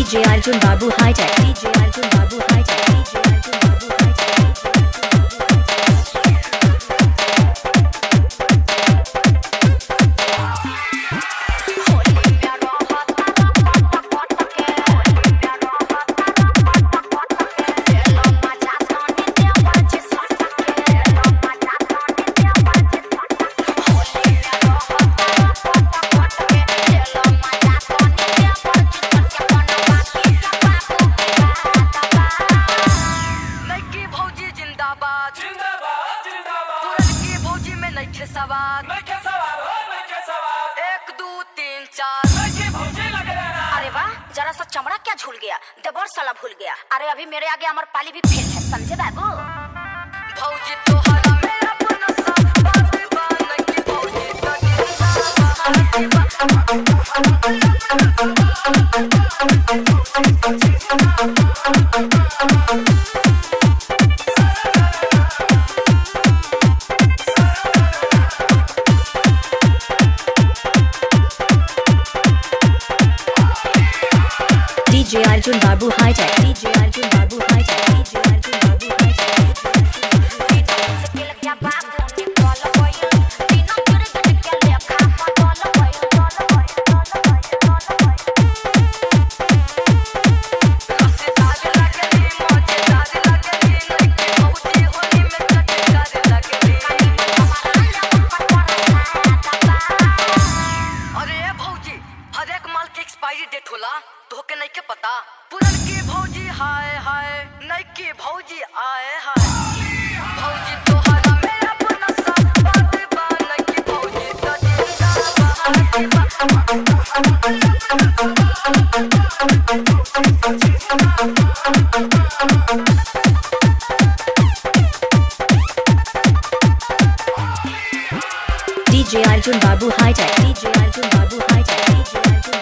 DJ Arjun Babu High Tech. DJ Arjun Babu High Tech. DJ Arjun Babu High Tech. एक दो तीन चार अरे वाह, जरा सा चमड़ा क्या झूल गया, दबर साला भूल गया। अरे अभी मेरे आगे अमर पाली भी फेल है, समझे बाबू। भौजी तोहरा मेरा अपना सब बात बान की भौजी DJ Arjun Babu High Tech. DJ Arjun Babu High Tech. DJ Arjun Babu High Tech. Expiry date होला तो के नहीं के पता। पुरन की भौजी हाय हाय, नहीं की भौजी आए हाय। भौजी तोहरा मेरा अपना सब बात बान की भौजी DJ Arjun Babu High Tech. DJ Arjun Babu High Tech. DJ Arjun Babu High Tech.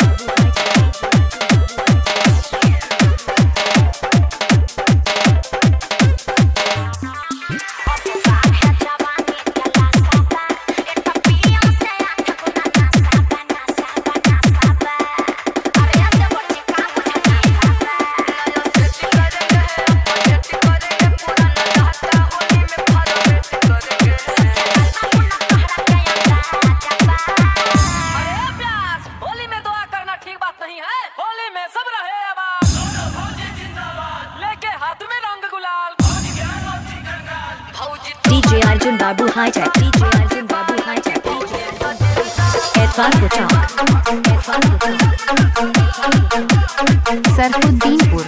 DJ Arjun Babu High Tech. DJ Arjun Babu High Tech. DJ Arjun Babu High Tech. Sarfuddinpur